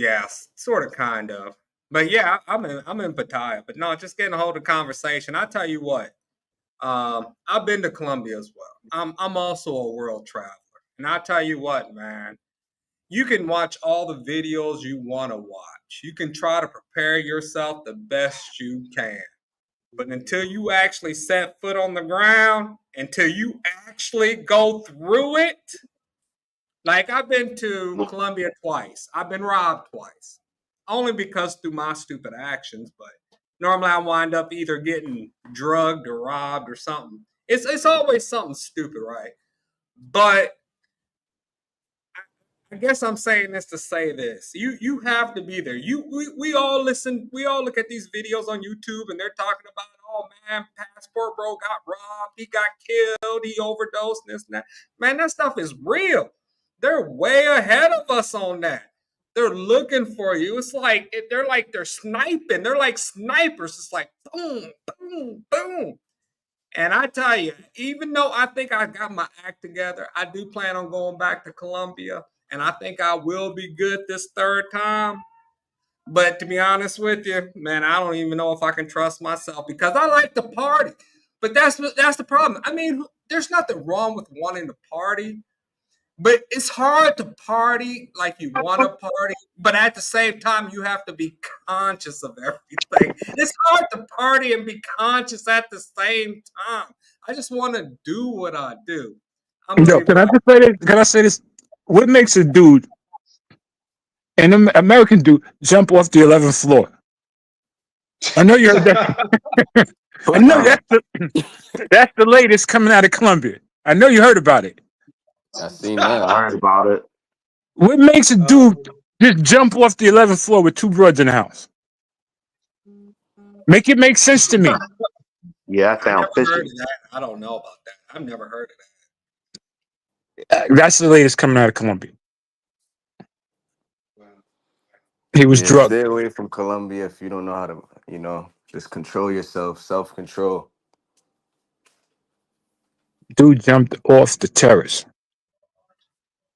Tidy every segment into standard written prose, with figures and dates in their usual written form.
Yes, sort of, kind of. But yeah, I'm in Pattaya. But no, just getting a hold of conversation. I tell you what, I've been to Colombia as well. I'm also a world traveler, and I tell you what, man, you can watch all the videos you want to watch. You can try to prepare yourself the best you can. But until you actually set foot on the ground, until you actually go through it, like I've been to Colombia twice. I've been robbed twice. Only because through my stupid actions, but normally I wind up either getting drugged or robbed or something. It's always something stupid, right? But I guess I'm saying this to say this. You have to be there. We all listen, we all look at these videos on YouTube and they're talking about, oh man, passport bro got robbed, he got killed, he overdosed, this and that. Man, that stuff is real. They're way ahead of us on that. They're looking for you. It's like they're sniping. They're like snipers. It's like boom, boom, boom. And I tell you, even though I think I got my act together, I do plan on going back to Colombia, and I think I will be good this third time. But to be honest with you, man, I don't even know if I can trust myself because I like to party. But that's the problem. I mean, there's nothing wrong with wanting to party, but it's hard to party like you want to party, but at the same time, you have to be conscious of everything. It's hard to party and be conscious at the same time. I just want to do what I do. I'm gonna Yo, leave it can I out. just say this? Can I say this? What makes a dude, an American dude, jump off the 11th floor? I know you heard that. I know that's the latest coming out of Colombia. I know you heard about it. I seen I that. heard about it. What makes a dude Oh, just jump off the 11th floor with two broads in the house? Make it make sense to me. Yeah, that I never sounds heard fishy. of that. I don't know about that. I've never heard of That's the latest coming out of Colombia. that. He was Yeah, drugged. stay away from Colombia if you don't know how to, just control yourself, self control. Dude jumped off the terrace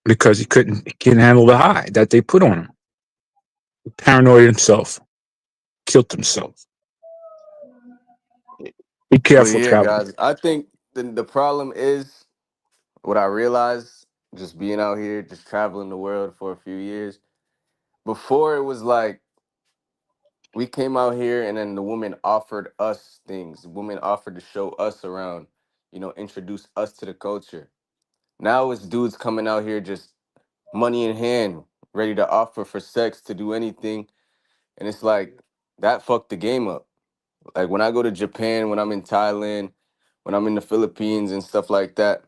because he couldn't handle the high that they put on him. Paranoid himself, killed himself. Be But careful, yeah, traveler. guys, I think the problem is what I realized just being out here, just traveling the world for a few years. Before it was like we came out here and then the woman offered us things. The woman offered to show us around, introduce us to the culture. Now it's dudes coming out here just money in hand, ready to offer for sex to do anything. And it's like that fucked the game up. Like when I go to Japan, when I'm in Thailand, when I'm in the Philippines and stuff like that,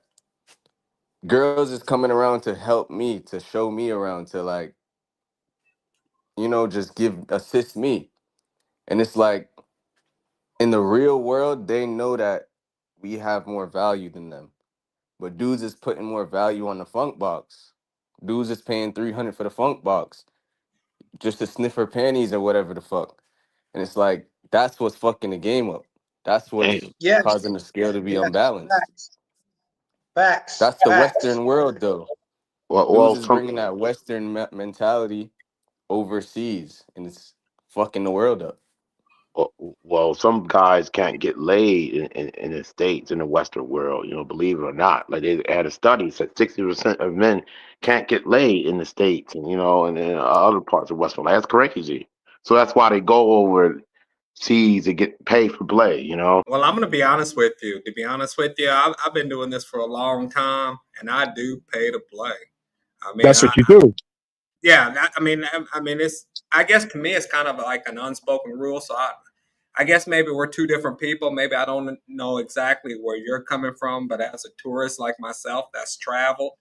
girls is coming around to help me, to show me around, to like, just assist me. And it's like in the real world, they know that we have more value than them. But dudes is putting more value on the funk box. Dudes is paying 300 for the funk box just to sniff her panties or whatever the fuck. And it's like that's what's fucking the game up. That's what's Damn. Yes, causing the scale to be yes, unbalanced. facts, facts, That's the facts. Western world, though. Dudes Well, is bringing that Western mentality overseas, and it's fucking the world up. well, some guys can't get laid in the states in the Western world. Believe it or not, like they had a study said 60% of men can't get laid in the states, and and in other parts of Western. That's crazy. So that's why they go over seas to get paid for play. Well, I'm gonna be honest with you. To be honest with you, I've been doing this for a long time, and I do pay to play. I mean, That's what you do. yeah, I mean, it's. I guess to me, it's kind of like an unspoken rule. So I guess maybe we're two different people. Maybe I don't know exactly where you're coming from, but as a tourist like myself, that's traveled.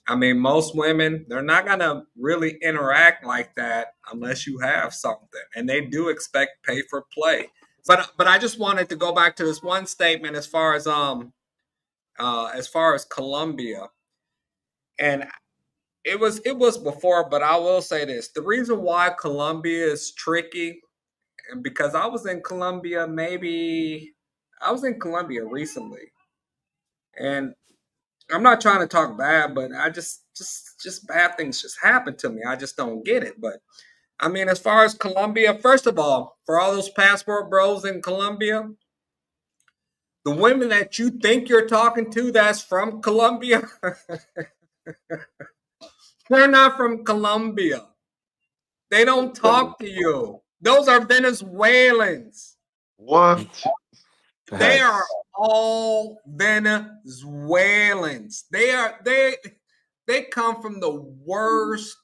I mean, most women, they're not gonna really interact like that unless you have something, and they do expect pay for play. But I just wanted to go back to this one statement as far as Colombia, and it was before, but I will say this: the reason why Colombia is tricky, and because I was in Colombia recently, and I'm not trying to talk bad, but I just bad things just happen to me. I just don't get it. But I mean, as far as Colombia, first of all, for all those passport bros in Colombia, the women that you think you're talking to that's from Colombia, they're not from Colombia. They don't talk to you. Those are Venezuelans. What? They are Facts. all Venezuelans. They come from the worst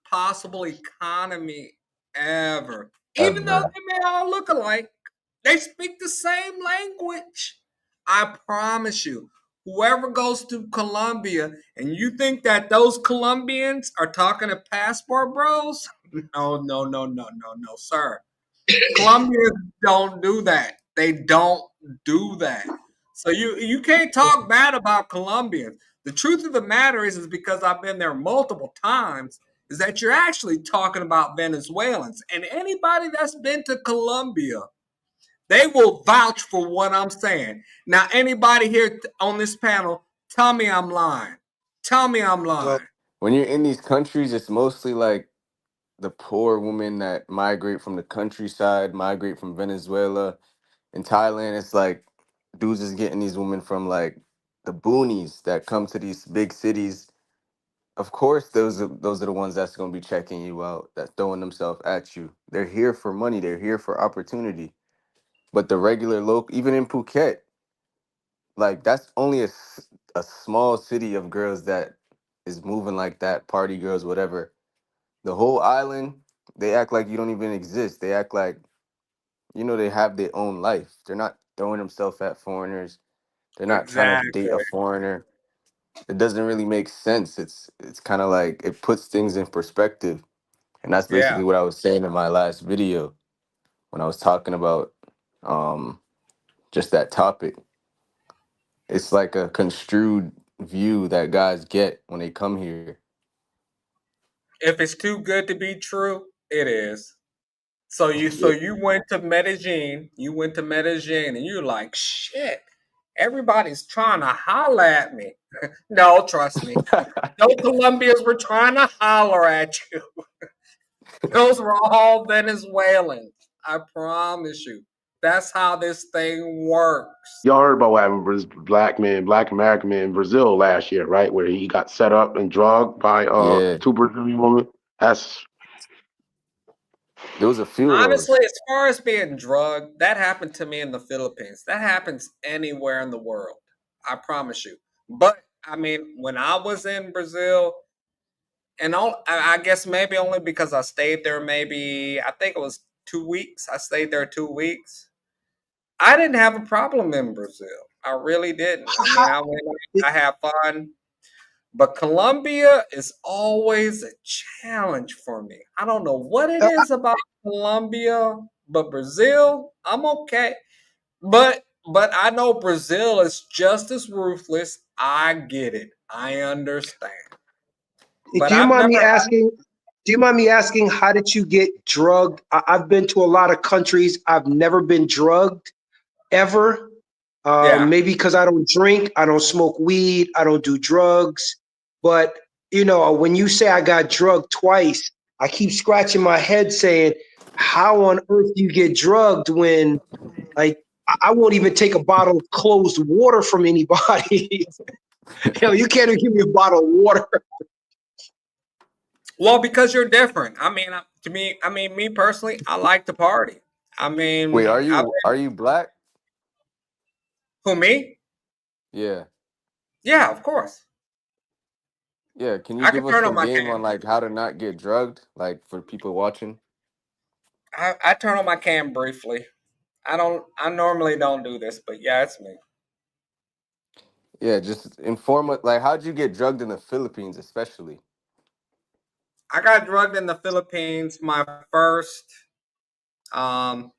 possible economy ever. Even though Ever. they may all look alike, they speak the same language. I promise you, whoever goes to Colombia and you think that those Colombians are talking to passport bros, no, sir. Colombians don't do that. They don't do that. So you can't talk bad about Colombians. The truth of the matter is because I've been there multiple times, is that you're actually talking about Venezuelans. And anybody that's been to Colombia, they will vouch for what I'm saying. Now, anybody here on this panel, tell me I'm lying. Tell me I'm Well, lying. When you're in these countries, it's mostly like the poor women that migrate from the countryside, migrate from Venezuela. In Thailand, it's like dudes is getting these women from like the boonies that come to these big cities. Of course, those are the ones that's gonna be checking you out, that's throwing themselves at you. They're here for money. They're here for opportunity. But the regular local, even in Phuket, like that's only a small city of girls that is moving like that, party girls, whatever. The whole island, they act like you don't even exist. They act like, they have their own life. They're not throwing themselves at foreigners. They're not trying to date Exactly. a foreigner. It doesn't really make sense. It's kind of like it puts things in perspective. And that's Yeah. basically what I was saying in my last video when I was talking about um just that topic. It's like a construed view that guys get when they come here. If it's too good to be true, it is. So you so Yeah. you went to Medellin, and you're like, shit, everybody's trying to holler at me. No, trust me. No Colombians were trying to holler at you. Those were all Venezuelans. I promise you. That's how this thing works. Y'all heard about what happened with Black American man in Brazil last year, right? Where he got set up and drugged by Yeah. two Brazilian women. That's There was a few of Honestly, those. as far as being drugged, that happened to me in the Philippines. That happens anywhere in the world. I promise you. But I mean, when I was in Brazil, and I guess maybe only because I stayed there, maybe I think it was 2 weeks. I stayed there 2 weeks. I didn't have a problem in Brazil. I really didn't. I mean, I went, I had fun. But Colombia is always a challenge for me. I don't know what it is about Colombia, but Brazil, I'm okay. But I know Brazil is just as ruthless. I get it. I understand. But do you I've mind never me asking? Do you mind me asking how did you get drugged? I've been to a lot of countries. I've never been drugged ever. yeah. Maybe because I don't drink, I don't smoke weed, I don't do drugs. But when you say I got drugged twice, I keep scratching my head saying, how on earth do you get drugged when, like, I won't even take a bottle of closed water from anybody. You can't even give me a bottle of water. Well, because you're different. I mean, to me, I mean, me personally, I like to party. I Wait, mean, are you black? who me? Yeah. Yeah, of course. Yeah. Can you I could give us turn on some my game on cam. like how to not get drugged, like for people watching? I turn on my cam briefly. I normally don't do this, but yeah, it's me. Yeah, just inform us. Like, how'd you get drugged in the Philippines, especially? I got drugged in the Philippines my first 2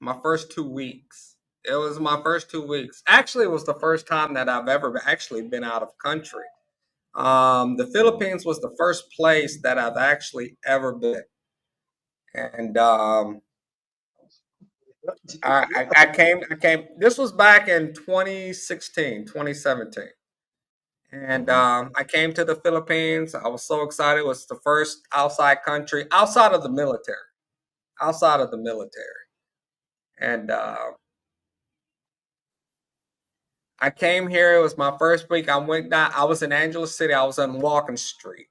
weeks. It was my first 2 weeks. Actually, it was the first time that I've ever actually been out of country. The Philippines was the first place that I've actually ever been. And I came, this was back in 2016, 2017. And Hmm. I came to the Philippines. I was so excited. It was the first outside country outside of the military. outside of the military. And I came here. It was my first week. I went down. I was in Angeles City. I was on Walking Street.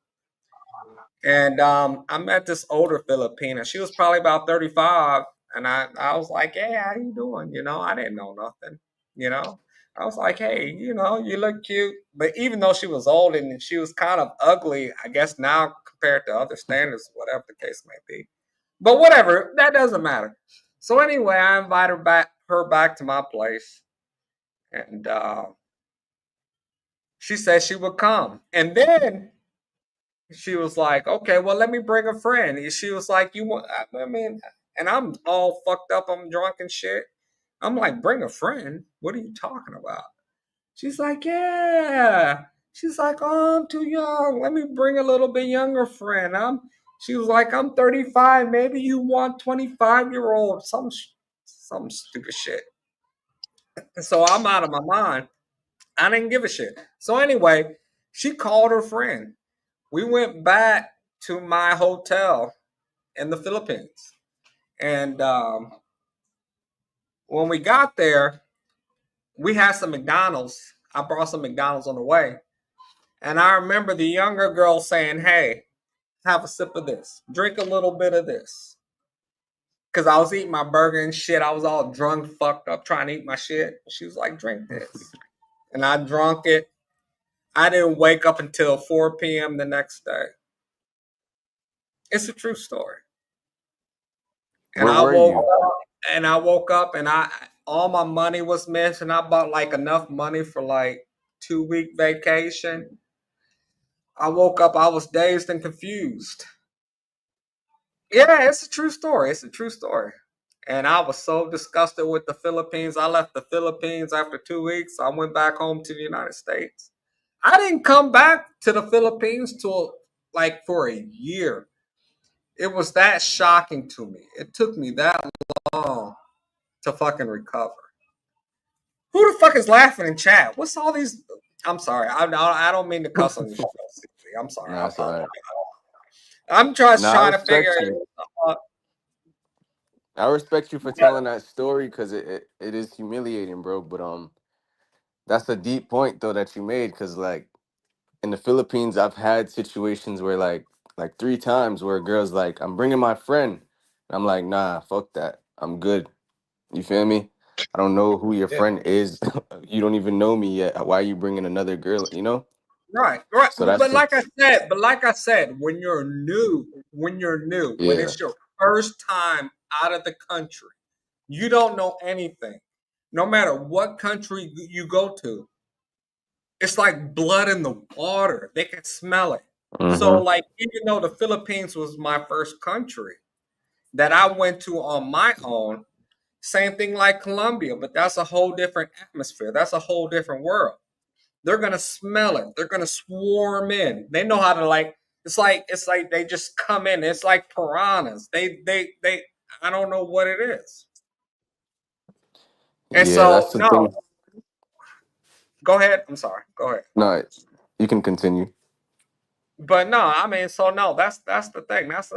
And I met this older Filipina. She was probably about 35. And I was like, hey, how you doing? You know, I didn't know nothing. You know, I was like, hey, you know, you look cute. But even though she was old and she was kind of ugly, I guess now compared to other standards, whatever the case may be. But whatever, that doesn't matter. So anyway, I invited her back to my place. And she said she would come. And then she was like, okay, well, let me bring a friend. And she was like, you want, I mean, and I'm all fucked up. I'm drunk and shit. I'm like, bring a friend? What are you talking about? She's like, yeah. She's like, oh, I'm too young. Let me bring a little bit younger friend. She was like, I'm 35. Maybe you want 25-year-old. Some stupid shit. And so I'm out of my mind. I didn't give a shit. So anyway, she called her friend. We went back to my hotel in the Philippines. And when we got there, we had some McDonald's. I brought some McDonald's on the way. And I remember the younger girl saying, hey, have a sip of this. Drink a little bit of this. Because I was eating my burger and shit. I was all drunk, fucked up, trying to eat my shit. She was like, drink this. And I drank it. I didn't wake up until 4 p.m. the next day. It's a true story. And Where were you? I woke up and all my money was missing. I bought like enough money for like 2-week vacation. I woke up, I was dazed and confused. Yeah, it's a true story. It's a true story. And I was so disgusted with the Philippines. I left the Philippines after 2 weeks. I went back home to the United States. I didn't come back to the Philippines till like for a year. It was that shocking to me. It took me that long to fucking recover. Who the fuck is laughing in chat? What's all these? I'm sorry. I don't mean to cuss on your show. I'm sorry. Nah, I that's all right. apologize. I'm just Nah, I trying to figure respect it you. out. I respect you for telling that story because it is humiliating, bro. But that's a deep point though that you made because like in the Philippines, I've had situations where like 3 times where a girl's like, I'm bringing my friend. And I'm like, nah, fuck that. I'm good. You feel me? I don't know who your Yeah. friend is. You don't even know me yet. Why are you bringing another girl? You know? Right, right. So that's Like I said, when you're new, when yeah. it's your first time out of the country, you don't know anything. No matter what country you go to, it's like blood in the water. They can smell it. So, Mm-hmm. like, even though the Philippines was my first country that I went to on my own, same thing like Colombia, but that's a whole different atmosphere. That's a whole different world. They're gonna smell it. They're gonna swarm in. They know how to like. It's like they just come in. It's like piranhas. They. I don't know what it is. And Yeah, that's so the no, thing. go ahead. I'm sorry. Go ahead. No, you can continue. But no, I mean, so no, that's the thing. That's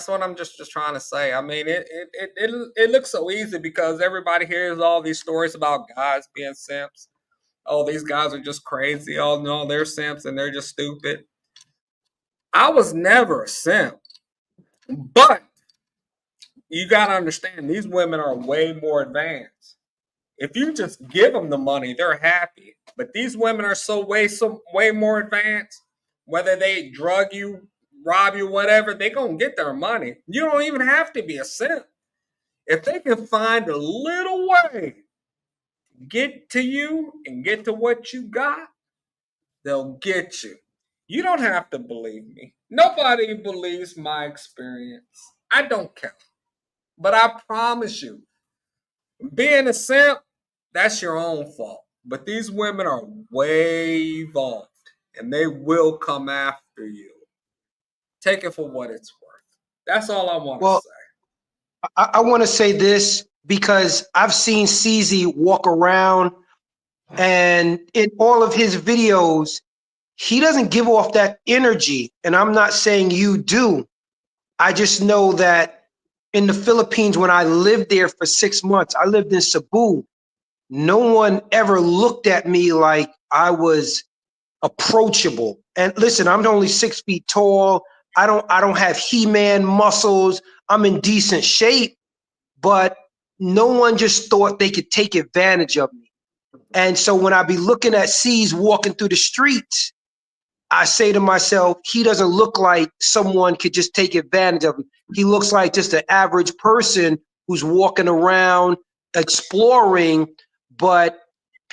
what I'm just trying to say. I mean, it looks so easy because everybody hears all these stories about guys being simps. Oh, these guys are just crazy. Oh no, they're simps and they're just stupid. I was never a simp, but you got to understand these women are way more advanced. If you just give them the money, they're happy. But these women are so way more advanced. Whether they drug you, rob you, whatever, they gonna get their money. You don't even have to be a simp. If they can find a little way to get to you and get to what you got, they'll get you. You don't have to believe me. Nobody believes my experience. I don't care. But I promise you, being a simp, that's your own fault. But these women are way evolved and they will come after you. Take it for what it's worth. That's all I want to Well, say. I want to say this because I've seen Ceezy walk around, and in all of his videos, he doesn't give off that energy. And I'm not saying you do, I just know that in the Philippines, when I lived there for 6 months, I lived in Cebu. No one ever looked at me like I was approachable. And listen, I'm only 6 feet tall. I don't have He-Man muscles. I'm in decent shape, but no one just thought they could take advantage of me. And so when I be looking at Ceezy walking through the streets, I say to myself, he doesn't look like someone could just take advantage of him. He looks like just an average person who's walking around exploring, but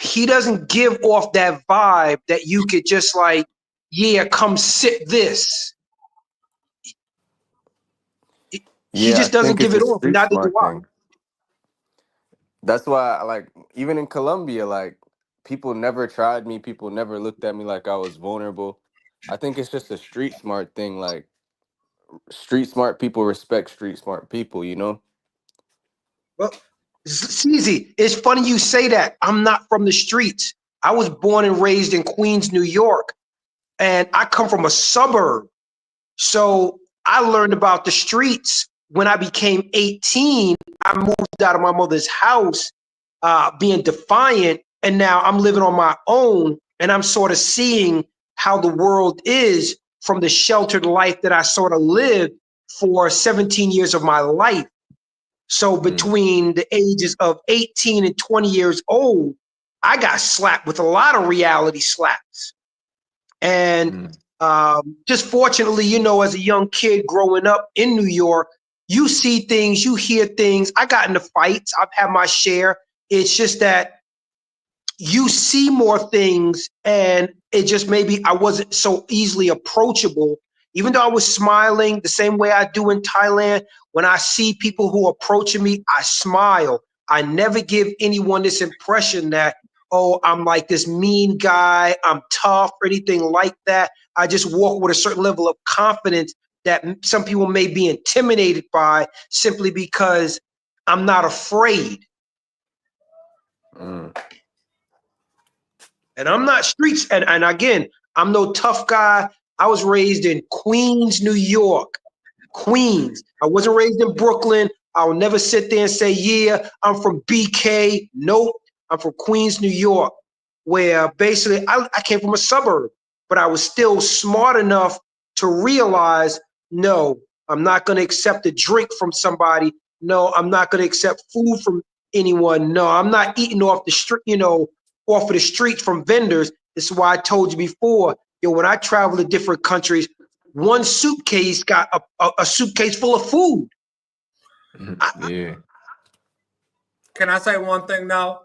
he doesn't give off that vibe that you could just like, yeah, come sit this. He Yeah, I just doesn't think give it's a it off. street Neither do smart I. thing. That's why, like, even in Colombia, like, people never tried me. People never looked at me like I was vulnerable. I think it's just a street smart thing. Like, street smart people respect street smart people, you know? Well, Ceezy, it's funny you say that. I'm not from the streets. I was born and raised in Queens, New York, and I come from a suburb. So I learned about the streets when I became 18. I moved out of my mother's house, being defiant, and now I'm living on my own, and I'm sort of seeing how the world is from the sheltered life that I sort of lived for 17 years of my life. So Mm, between the ages of 18 and 20 years old, I got slapped with a lot of reality slaps. And mm, just fortunately, as a young kid growing up in New York, you see things, you hear things. I got into fights, I've had my share. It's just that you see more things, and it just maybe I wasn't so easily approachable. Even though I was smiling the same way I do in Thailand, when I see people who are approaching me, I smile. I never give anyone this impression that, oh, I'm like this mean guy, I'm tough, or anything like that. I just walk with a certain level of confidence that some people may be intimidated by simply because I'm not afraid. mm. And I'm not streets. And again, I'm no tough guy. I was raised in Queens, New York. Queens. I wasn't raised in Brooklyn. I'll never sit there and say, yeah, I'm from BK. Nope. I'm from Queens, New York, where basically I came from a suburb, but I was still smart enough to realize, no, I'm not going to accept a drink from somebody. No, I'm not going to accept food from anyone. No, I'm not eating off the street, off of the streets from vendors. This is why I told you before, when I travel to different countries, one suitcase got a suitcase full of food. Yeah. Can I say one thing now? Yeah.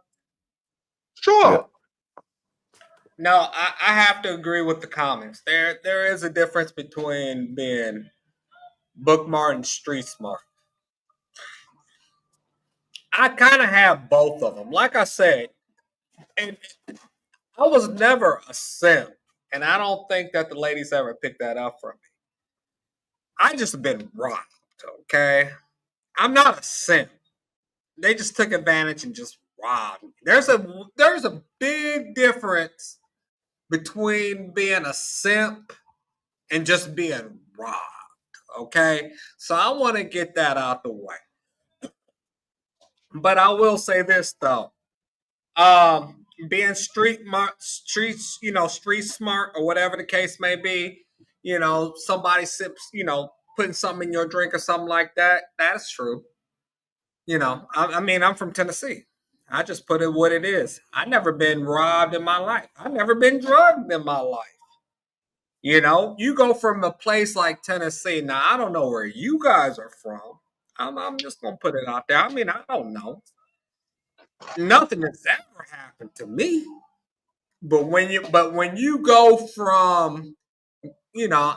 Sure. No, I have to agree with the comments. There is a difference between being book smart and street smart. I kind of have both of them. Like I said, and I was never a simp, and I don't think that the ladies ever picked that up from me. I just been robbed. Okay, I'm not a simp. They just took advantage and just robbed me. There's a big difference between being a simp and just being robbed. Okay, so I want to get that out the way. But I will say this though. Being streets, street smart or whatever the case may be, somebody sips, putting something in your drink or something like that. That's true. I mean, I'm from Tennessee. I just put it what it is. I never been robbed in my life. I never been drugged in my life. You go from a place like Tennessee. Now I don't know where you guys are from. I'm just gonna put it out there. I mean, I don't know. Nothing has ever happened to me. But when you go from, you know,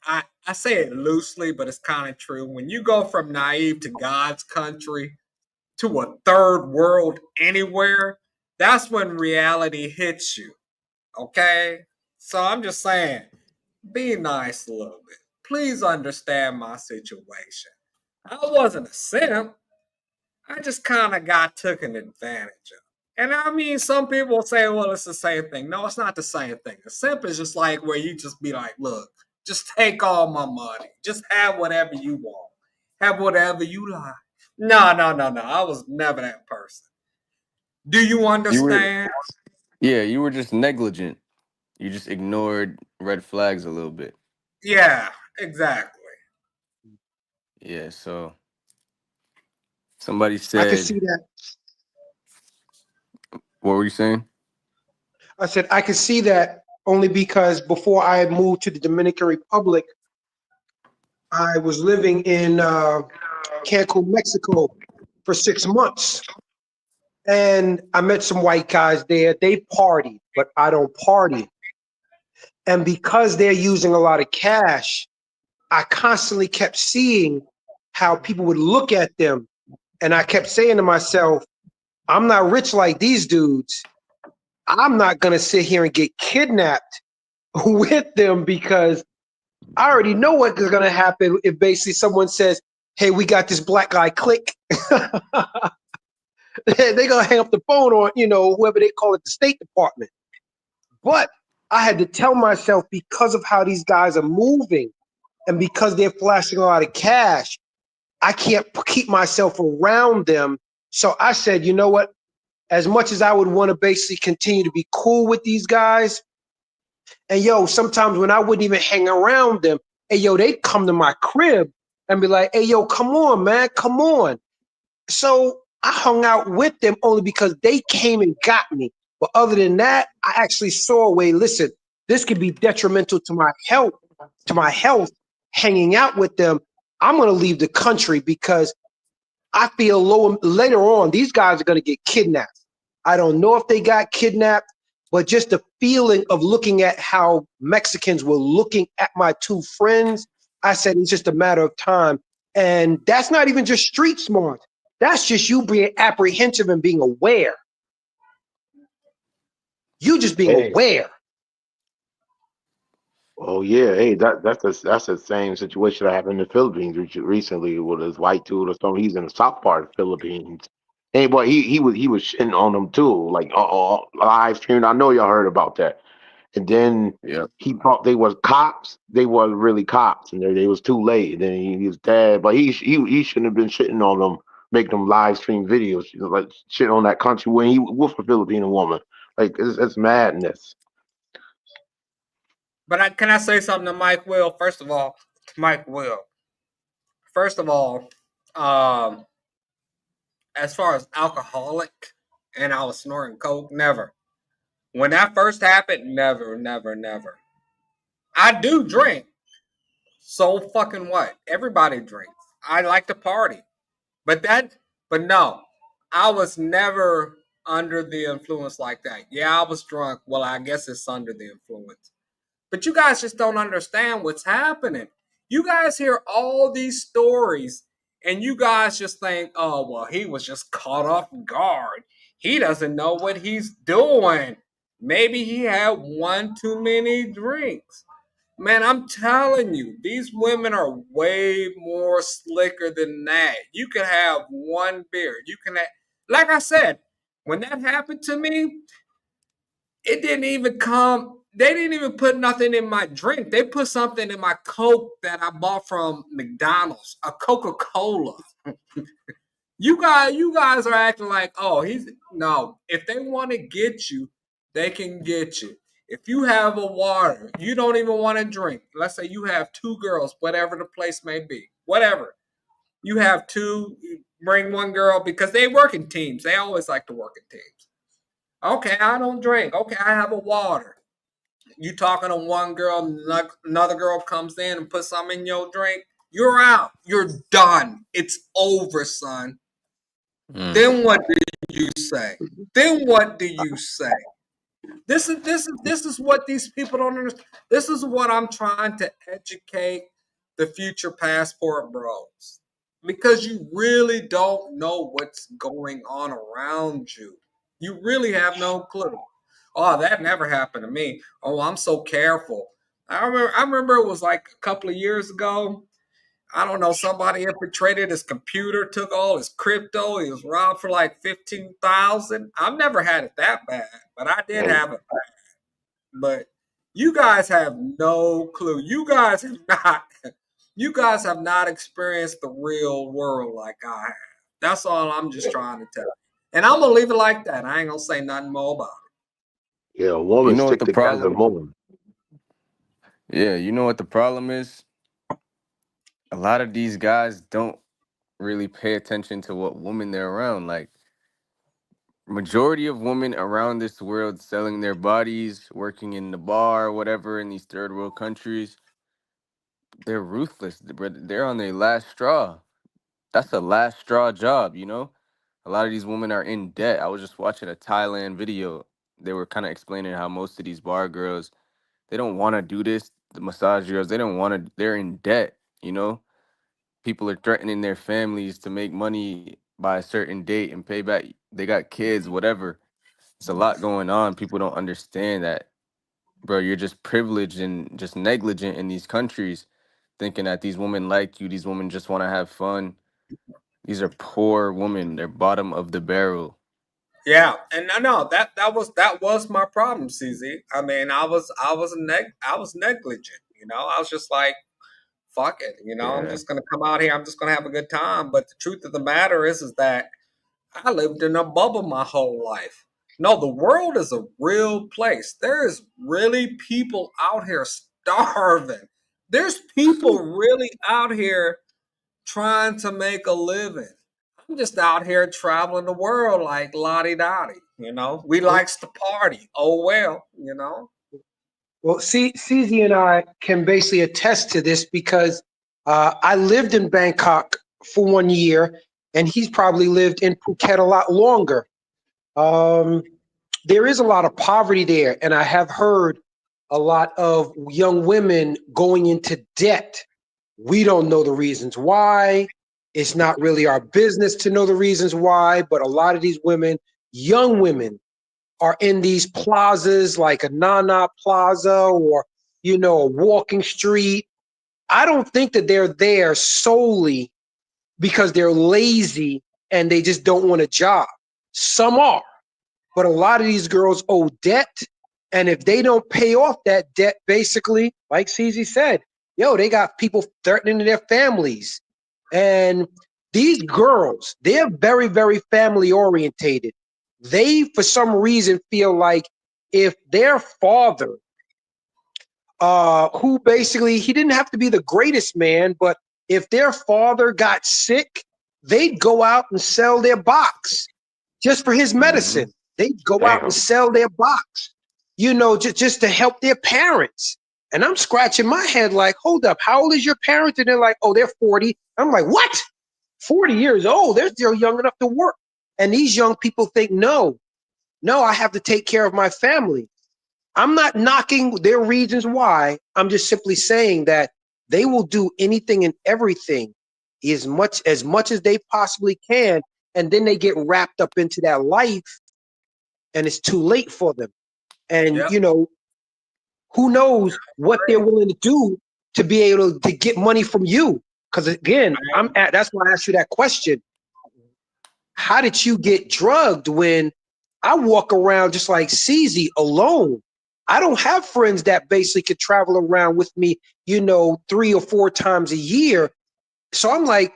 I say it loosely, but it's kind of true. When you go from naive to God's country to a third world anywhere, that's when reality hits you. Okay? So I'm just saying, be nice a little bit. Please understand my situation. I wasn't a simp. I just kind of got taken advantage of. And I mean, some people say, well, it's the same thing. No, it's not the same thing. A simp is just like where you just be like, look, Just take all my money. Just have whatever you want. Have whatever you like. No, no, no, no. I was never that person. Do you You were, understand? yeah, you were just negligent. You just ignored red flags a little bit. Yeah, exactly. Yeah, so somebody I could said, see that. what were you saying? I said I could see that only because before I had moved to the Dominican Republic, I was living in Cancun, Mexico for 6 months. And I met some white guys there. They partied, but I don't party. And because they're using a lot of cash, I constantly kept seeing how people would look at them. And I kept saying to myself, I'm not rich like these dudes. I'm not going to sit here and get kidnapped with them because I already know what is going to happen if basically someone says, hey, we got this black guy, click. They're going to hang up the phone on, whoever they call it, the State Department. But I had to tell myself because of how these guys are moving and because they're flashing a lot of cash, I can't keep myself around them. So I said, you know what? As much as I would want to basically continue to be cool with these guys, and sometimes when I wouldn't even hang around them, hey, they'd come to my crib and be like, hey, come on, man, come on. So I hung out with them only because they came and got me. But other than that, I actually saw a way, listen, this could be detrimental to my health, hanging out with them. I'm going to leave the country because I feel later on, these guys are going to get kidnapped. I don't know if they got kidnapped, but just the feeling of looking at how Mexicans were looking at my two friends, I said it's just a matter of time. And that's not even just street smart. That's just you being apprehensive and being aware. You just being Hey, aware. oh yeah, hey, that's the same situation that happened in the Philippines recently with this white dude or something. He's in the south part of the Philippines. Hey, boy, he was shitting on them too, like live streaming. I know y'all heard about that. And then Yeah. he thought they was cops. They was really cops, and they was too late. And then he was dead. But he shouldn't have been shitting on them, making them live stream videos, like shit on that country when he with a Filipino woman. Like it's madness. But can I say something to Mike Will? First of all, Mike Will. First of all, um, as far as alcoholic and I was snorting coke, never. When that first happened, never, never, never. I do drink. So fucking what? Everybody drinks. I like to party. But but no, I was never under the influence like that. Yeah, I was drunk. Well, I guess it's under the influence. But you guys just don't understand what's happening. You guys hear all these stories and you guys just think, oh, well, he was just caught off guard. He doesn't know what he's doing. Maybe he had one too many drinks. Man, I'm telling you, these women are way more slicker than that. You can have one beer. You can have, like I said, when that happened to me, it didn't even come. They didn't even put nothing in my drink. They put something in my Coke that I bought from McDonald's, a Coca-Cola. You guys are acting like, oh, he's no. If they want to get you, they can get you. If you have a water, you don't even want to drink. Let's say you have two girls, whatever the place may be, whatever. You have two, you bring one girl because they work in teams. They always like to work in teams. Okay, I don't drink. Okay, I have a water. You talking to one girl, another girl comes in and puts something in your drink. You're out. You're done. It's over, son. Mm. Then what do you say? Then what do you say? This is what these people don't understand. This is what I'm trying to educate the future passport bros. Because you really don't know what's going on around you. You really have no clue. Oh, that never happened to me. Oh, I'm so careful. I remember it was like a couple of years ago. I don't know, somebody infiltrated his computer, took all his crypto. He was robbed for like 15,000. I've never had it that bad, but I did Hey, have it bad. But You guys have no clue. You guys have not experienced the real world like I have. That's all I'm just trying to tell you. And I'm gonna leave it like that. I ain't gonna say nothing more about it. Yeah, You women know what stick the together problem? more. Yeah, you know what the problem is? A lot of these guys don't really pay attention to what women they're around. Like majority of women around this world selling their bodies, working in the bar, whatever, in these third world countries, they're ruthless. They're on their last straw. That's a last straw job, you know? A lot of these women are in debt. I was just watching a Thailand video. They were kind of explaining how most of these bar girls, they don't want to do this. The massage girls, they don't want to, they're in debt, you know? People are threatening their families to make money by a certain date and pay back. They got kids, whatever. It's a lot going on. People don't understand that, bro. You're just privileged and just negligent in these countries, thinking that these women like you. These women just want to have fun. These are poor women. They're bottom of the barrel. Yeah, and I know that was my problem, CZ. I mean, I was negligent. I was just like, fuck it. I'm Yeah. just gonna come out here. I'm just gonna have a good time. But the truth of the matter is that I lived in a bubble my whole life. No, the world is a real place. There's really people out here starving. There's people really out here trying to make a living. I'm just out here traveling the world like lottie dottie. We Well, likes to party. Oh well. well, Ceezy and I can basically attest to this because I lived in Bangkok for 1 year, and he's probably lived in Phuket a lot longer. Um, there is a lot of poverty there, and I have heard a lot of young women going into debt. We don't know the reasons why. It's not really our business to know the reasons why, but a lot of these women, young women, are in these plazas like a Nana Plaza or, a walking street. I don't think that they're there solely because they're lazy and they just don't want a job. Some are, but a lot of these girls owe debt. And if they don't pay off that debt, basically, like Ceezy said, they got people threatening their families. And these girls, they're very, very family orientated. They, for some reason, feel like if their father, who basically, he didn't have to be the greatest man, but if their father got sick, they'd go out and sell their box just for his Hmm. medicine. They'd go out and Damn. sell their box, just to help their parents. And I'm scratching my head like, hold up, how old is your parents? And they're like, oh, they're 40. I'm like, what? 40 years old? They're still young enough to work. And these young people think, no, I have to take care of my family. I'm not knocking their reasons why. I'm just simply saying that they will do anything and everything as much as they possibly can, and then they get wrapped up into that life, and it's too late for them. And Yep. who knows what they're Great. willing to do to be able to get money from you? Because again, Right? that's why I asked you that question. How did you get drugged when I walk around just like Ceezy alone? I don't have friends that basically could travel around with me, 3 or 4 times a year. So I'm like,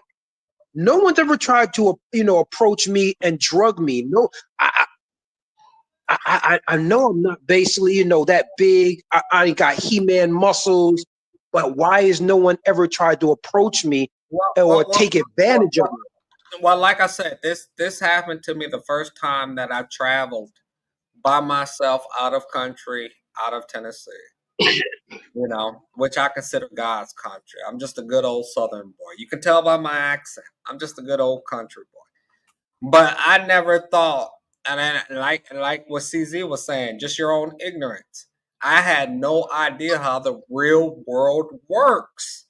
no one's ever tried to, approach me and drug me. No, I know I'm not basically, that big. I ain't got He-Man muscles, but why has no one ever tried to approach me Well, or well, well, take advantage of well, me? well, like I said, this happened to me the first time that I traveled by myself out of country, out of Tennessee. Which I consider God's country. I'm just a good old Southern boy. You can tell by my accent. I'm just a good old country boy. But I never thought, and like what CZ was saying, just your own ignorance. I had no idea how the real world works.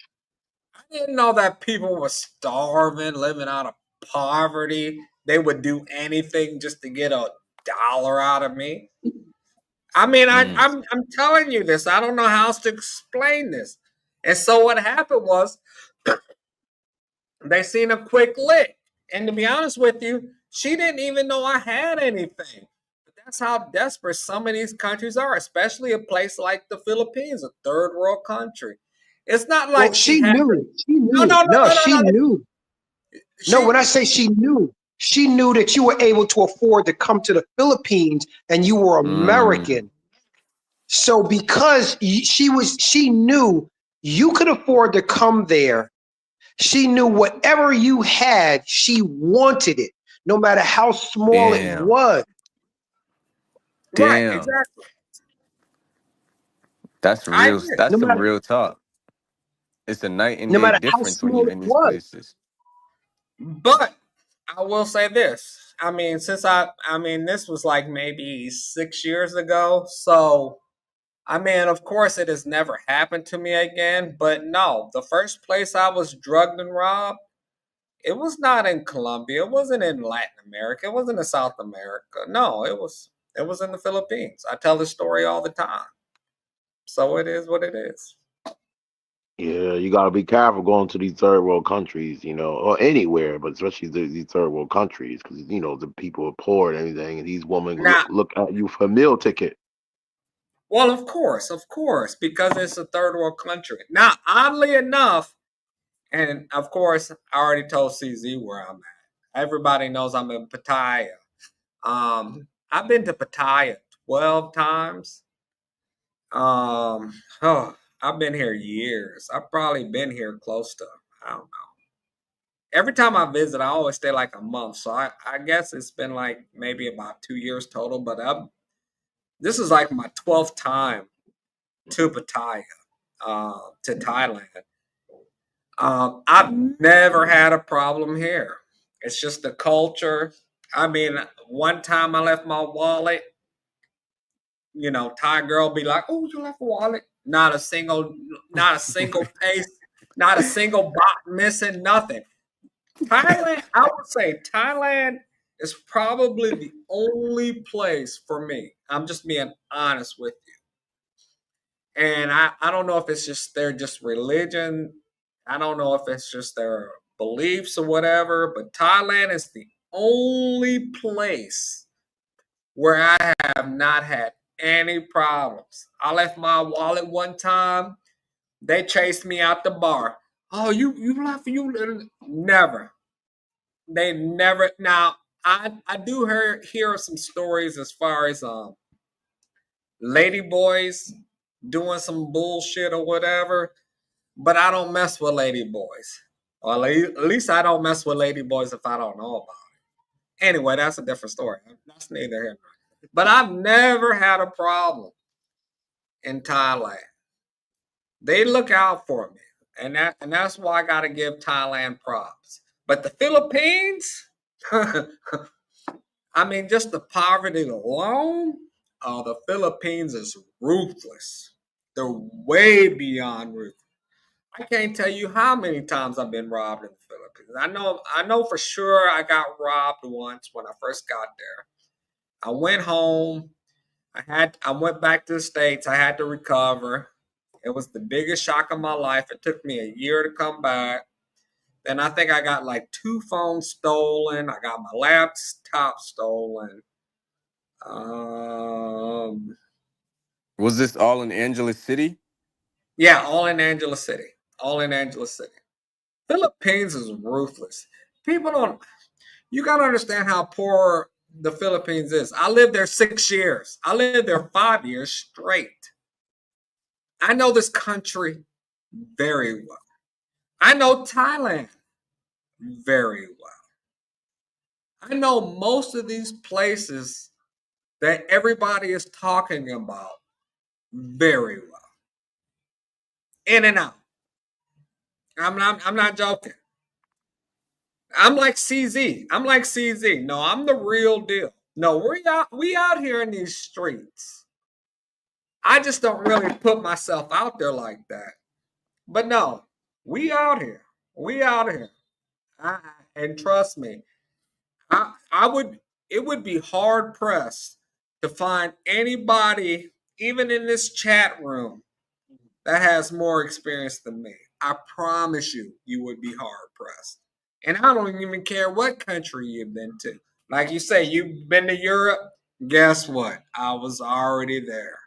I didn't know that people were starving, living out of poverty. They would do anything just to get a dollar out of me. I mean, Mm. I'm telling you this. I don't know how else to explain this. And so what happened was they seen a quick lick. And to be honest with you, she didn't even know I had anything. that's how desperate some of these countries are, especially a place like the Philippines, a third world country. It's not Well, like she she had to. knew. She No, knew. no, no, No, no, no, she no. knew. No, She when I say she knew that you were able to afford to come to the Philippines and you were Mm, American. So because she knew you could afford to come there. She knew whatever you had, she wanted it, no matter how small it damn. was. right, Damn. exactly. That's I real. agree. That's No some matter real talk. It's a night and no day matter how difference when small you're it in these was. places. But I will say this. I mean, I mean, this was like maybe 6 years ago. So, I mean, of course, it has never happened to me again. But no, the first place I was drugged and robbed, it was not in Colombia. It wasn't in Latin America. It wasn't in South America. No, it was in the Philippines. I tell this story all the time. So it is what it is. Yeah, you got to be careful going to these third world countries, or anywhere, but especially these third world countries, because the people are poor and everything, and these women Now, look at you for a meal ticket. well, of course, because it's a third world country. Now, oddly enough, and of course, I already told CZ where I'm at. Everybody knows I'm in Pattaya. I've been to Pattaya 12 times. Oh, I've been here years. I've probably been here close to, I don't know. Every time I visit, I always stay like a month. So I guess it's been like maybe about 2 years total. But this is like my 12th time to Pattaya, to Thailand. I've never had a problem here. It's just the culture. I mean, one time I left my wallet, Thai girl be like, "Oh, you left a wallet." Not a single pace, not a single bot missing, nothing. Thailand, I would say Thailand is probably the only place for me. I'm just being honest with you. And I don't know if it's just their just religion. I don't know if it's just their beliefs or whatever, but Thailand is the only place where I have not had any problems. I left my wallet one time. They chased me out the bar. Oh, you left you never. They never. Now I do hear some stories as far as lady boys doing some bullshit or whatever, but I don't mess with lady boys. Or at least I don't mess with lady boys if I don't know about it. Anyway, that's a different story. That's neither here nor there. But I've never had a problem in Thailand. They look out for me, and that's why I got to give Thailand props. But the Philippines, I mean, just the poverty alone, the Philippines is ruthless. They're way beyond ruthless. I can't tell you how many times I've been robbed in the Philippines. I know for sure I got robbed once when I first got there. I went home. I went back to the States. I had to recover. It was the biggest shock of my life. It took me a year to come back. Then I think I got like 2 phones stolen. I got my laptop stolen. Um, Was this all in Angeles City? yeah, all in Angeles City. All in Angeles City. Philippines is ruthless. People don't. You gotta understand how poor the Philippines is. I lived there 6 years. I lived there 5 years straight. I know this country very well. I know Thailand very well. I know most of these places that everybody is talking about very well. In and out. I'm not joking. I'm like CZ. I'm like CZ. No, I'm the real deal. No, we out here in these streets. I just don't really put myself out there like that. But no, we out here. We out here. I, and trust me, I would it would be hard pressed to find anybody, even in this chat room, that has more experience than me. I promise you, you would be hard pressed. And I don't even care what country you've been to. Like you say, you've been to Europe. Guess what? I was already there.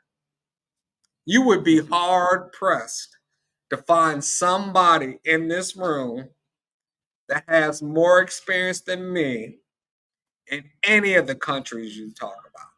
You would be hard pressed to find somebody in this room that has more experience than me in any of the countries you talk about.